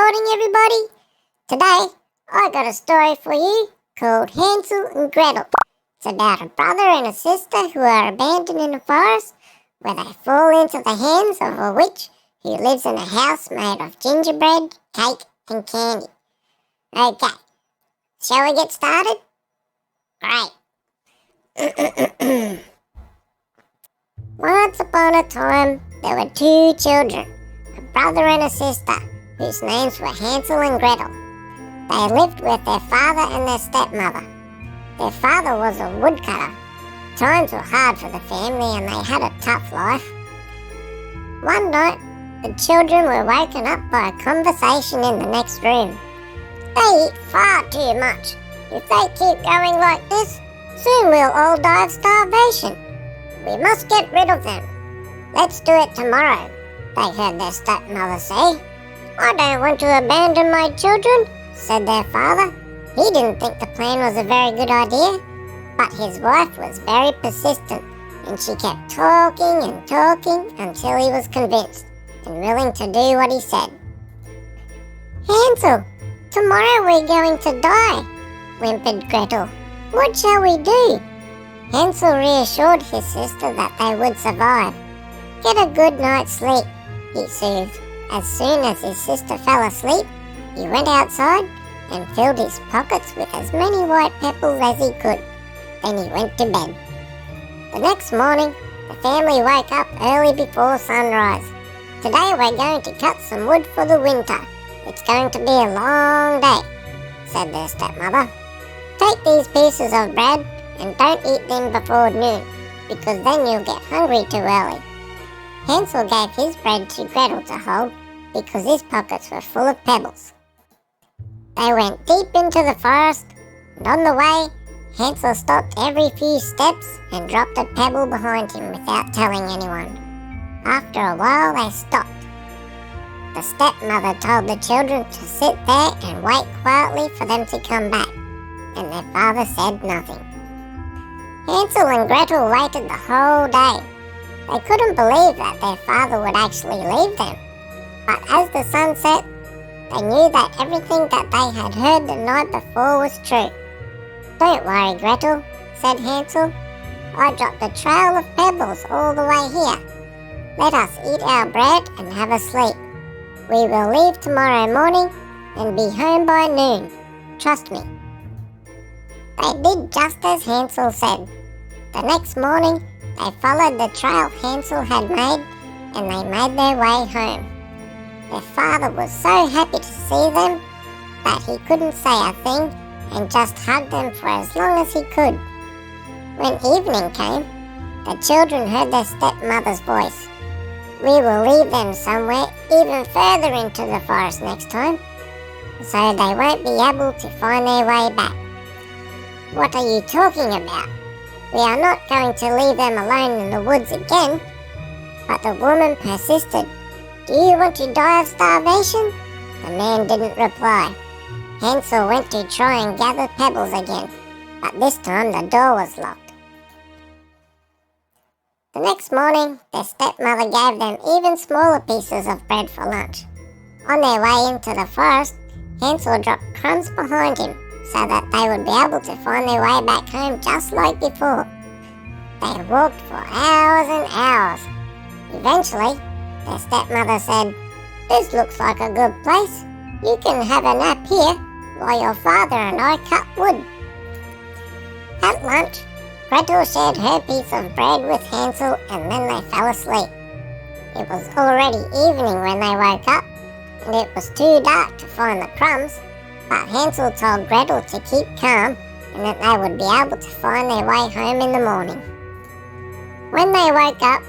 morning, everybody. Today, I got a story for you called Hansel and Gretel. It's about a brother and a sister who are abandoned in a forest where they fall into the hands of a witch who lives in a house made of gingerbread, cake and candy. Okay, shall we get started? Great. Once upon a time, there were two children, a brother and a sister, whose names were Hansel and Gretel. They lived with their father and their stepmother. Their father was a woodcutter. Times were hard for the family and they had a tough life. One night, the children were woken up by a conversation in the next room. They eat far too much. If they keep going like this, soon we'll all die of starvation. We must get rid of them. Let's do it tomorrow, they heard their stepmother say. I don't want to abandon my children, said their father. He didn't think the plan was a very good idea, but his wife was very persistent and she kept talking and talking until he was convinced and willing to do what he said. Hansel, tomorrow we're going to die, whimpered Gretel. What shall we do? Hansel reassured his sister that they would survive. Get a good night's sleep, he soothed. As soon as his sister fell asleep, he went outside and filled his pockets with as many white pebbles as he could. Then he went to bed. The next morning, the family woke up early before sunrise. Today we're going to cut some wood for the winter. It's going to be a long day, said their stepmother. Take these pieces of bread and don't eat them before noon, because then you'll get hungry too early. Hansel gave his bread to Gretel to hold because his pockets were full of pebbles. They went deep into the forest, and on the way, Hansel stopped every few steps and dropped a pebble behind him without telling anyone. After a while, they stopped. The stepmother told the children to sit there and wait quietly for them to come back, and their father said nothing. Hansel and Gretel waited the whole day. They couldn't believe that their father would actually leave them. But as the sun set, they knew that everything that they had heard the night before was true. Don't worry, Gretel, said Hansel. I dropped a trail of pebbles all the way here. Let us eat our bread and have a sleep. We will leave tomorrow morning and be home by noon. Trust me. They did just as Hansel said. The next morning, they followed the trail Hansel had made and they made their way home. Their father was so happy to see them that he couldn't say a thing and just hugged them for as long as he could. When evening came, the children heard their stepmother's voice. We will leave them somewhere even further into the forest next time, so they won't be able to find their way back. What are you talking about? We are not going to leave them alone in the woods again. But the woman persisted. Do you want to die of starvation? The man didn't reply. Hansel went to try and gather pebbles again, but this time the door was locked. The next morning, their stepmother gave them even smaller pieces of bread for lunch. On their way into the forest, Hansel dropped crumbs behind him so that they would be able to find their way back home just like before. They walked for hours and hours. Eventually, their stepmother said, This looks like a good place. You can have a nap here while your father and I cut wood. At lunch, Gretel shared her piece of bread with Hansel and then they fell asleep. It was already evening when they woke up and it was too dark to find the crumbs, but Hansel told Gretel to keep calm and that they would be able to find their way home in the morning. When they woke up,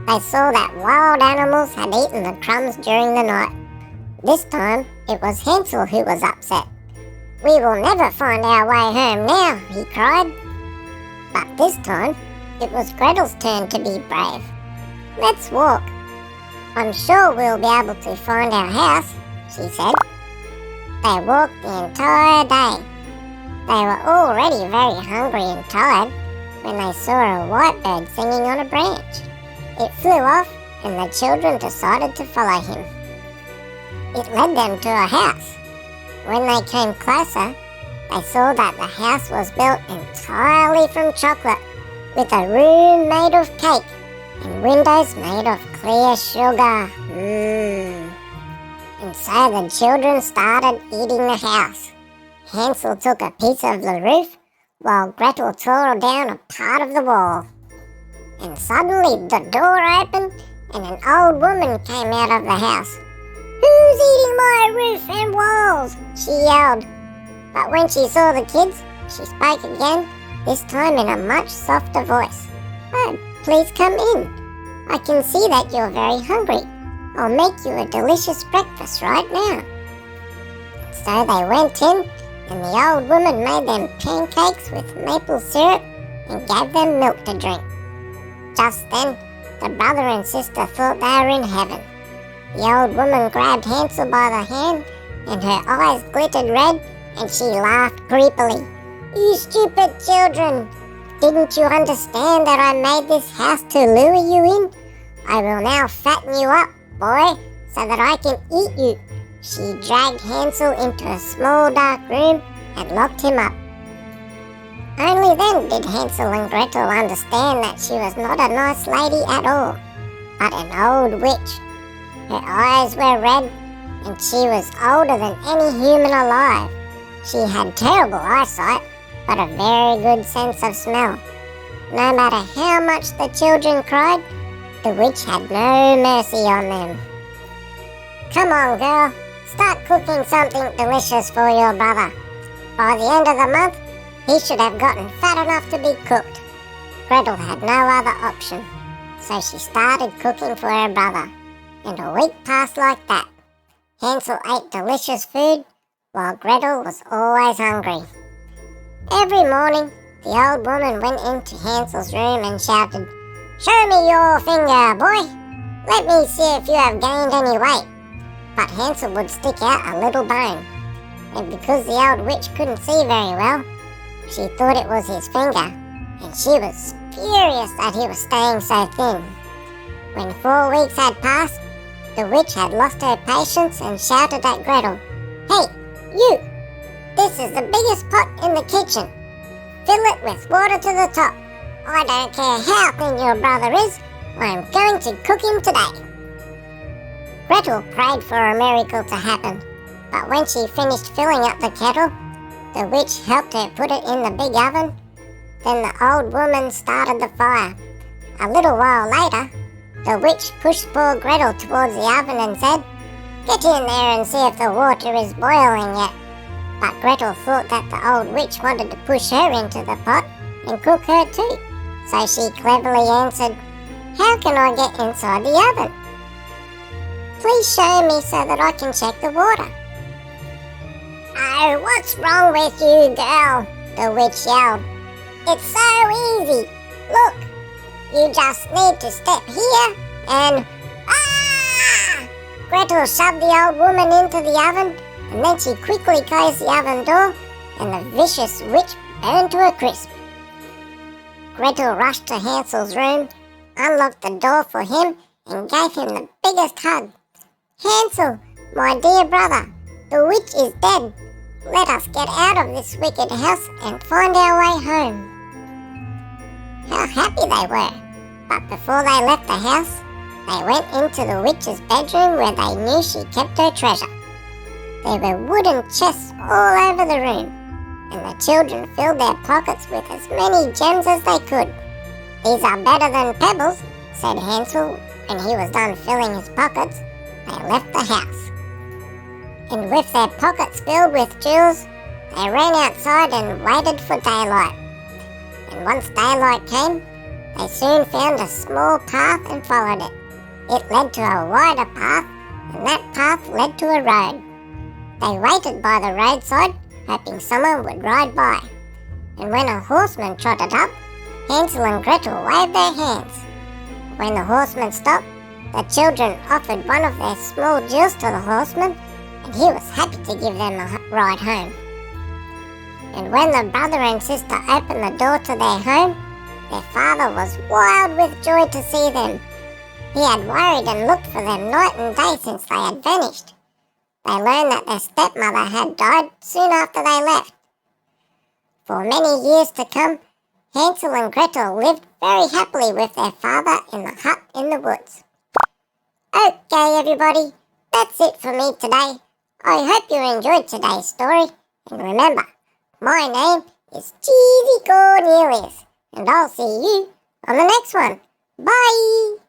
they saw that wild animals had eaten the crumbs during the night. This time, it was Hansel who was upset. We will never find our way home now, he cried. But this time, it was Gretel's turn to be brave. Let's walk. I'm sure we'll be able to find our house, she said. They walked the entire day. They were already very hungry and tired when they saw a white bird singing on a branch. It flew off and the children decided to follow him. It led them to a house. When they came closer, they saw that the house was built entirely from chocolate, with a room made of cake and windows made of clear sugar. And so the children started eating the house. Hansel took a piece of the roof, while Gretel tore down a part of the wall. And suddenly the door opened and an old woman came out of the house. "Who's eating my roof and walls?" she yelled. But when she saw the kids, she spoke again, this time in a much softer voice. "Oh, please come in. I can see that you're very hungry. I'll make you a delicious breakfast right now." So they went in, and the old woman made them pancakes with maple syrup and gave them milk to drink. Just then, the brother and sister thought they were in heaven. The old woman grabbed Hansel by the hand, and her eyes glittered red, and she laughed creepily. "You stupid children! Didn't you understand that I made this house to lure you in? I will now fatten you up, boy, so that I can eat you." She dragged Hansel into a small dark room and locked him up. Only then did Hansel and Gretel understand that she was not a nice lady at all, but an old witch. Her eyes were red, and she was older than any human alive. She had terrible eyesight, but a very good sense of smell. No matter how much the children cried, the witch had no mercy on them. "Come on, girl, start cooking something delicious for your brother. By the end of the month, he should have gotten fat enough to be cooked." Gretel had no other option, so she started cooking for her brother, and a week passed like that. Hansel ate delicious food, while Gretel was always hungry. Every morning, the old woman went into Hansel's room and shouted, "Show me your finger, boy! Let me see if you have gained any weight." But Hansel would stick out a little bone, and because the old witch couldn't see very well, she thought it was his finger, and she was furious that he was staying so thin. When 4 weeks had passed, the witch had lost her patience and shouted at Gretel, "Hey, you! This is the biggest pot in the kitchen. Fill it with water to the top. I don't care how thin your brother is, I'm going to cook him today." Gretel prayed for a miracle to happen, but when she finished filling up the kettle, the witch helped her put it in the big oven. Then the old woman started the fire. A little while later, the witch pushed poor Gretel towards the oven and said, "Get in there and see if the water is boiling yet." But Gretel thought that the old witch wanted to push her into the pot and cook her too, so she cleverly answered, "How can I get inside the oven?" "Please show me so that I can check the water." "Oh, what's wrong with you, girl?" the witch yelled. "It's so easy. Look, you just need to step here and..." Ah! Gretel shoved the old woman into the oven, and then she quickly closed the oven door, and the vicious witch burned to a crisp. Gretel rushed to Hansel's room, unlocked the door for him, and gave him the biggest hug. "Hansel, my dear brother, the witch is dead. Let us get out of this wicked house and find our way home." How happy they were! But before they left the house, they went into the witch's bedroom where they knew she kept her treasure. There were wooden chests all over the room, and the children filled their pockets with as many gems as they could. "These are better than pebbles," said Hansel when he was done filling his pockets. They left the house. And with their pockets filled with jewels, they ran outside and waited for daylight. And once daylight came, they soon found a small path and followed it. It led to a wider path, and that path led to a road. They waited by the roadside, hoping someone would ride by. And when a horseman trotted up, Hansel and Gretel waved their hands. When the horseman stopped, the children offered one of their small jewels to the horseman, and he was happy to give them a ride home. And when the brother and sister opened the door to their home, their father was wild with joy to see them. He had worried and looked for them night and day since they had vanished. they learned that their stepmother had died soon after they left. For many years to come, Hansel and Gretel lived very happily with their father in the hut in the woods. Okay, everybody, that's it for me today. I hope you enjoyed today's story. And remember, my name is Cheezy Cornelius, and I'll see you on the next one. Bye!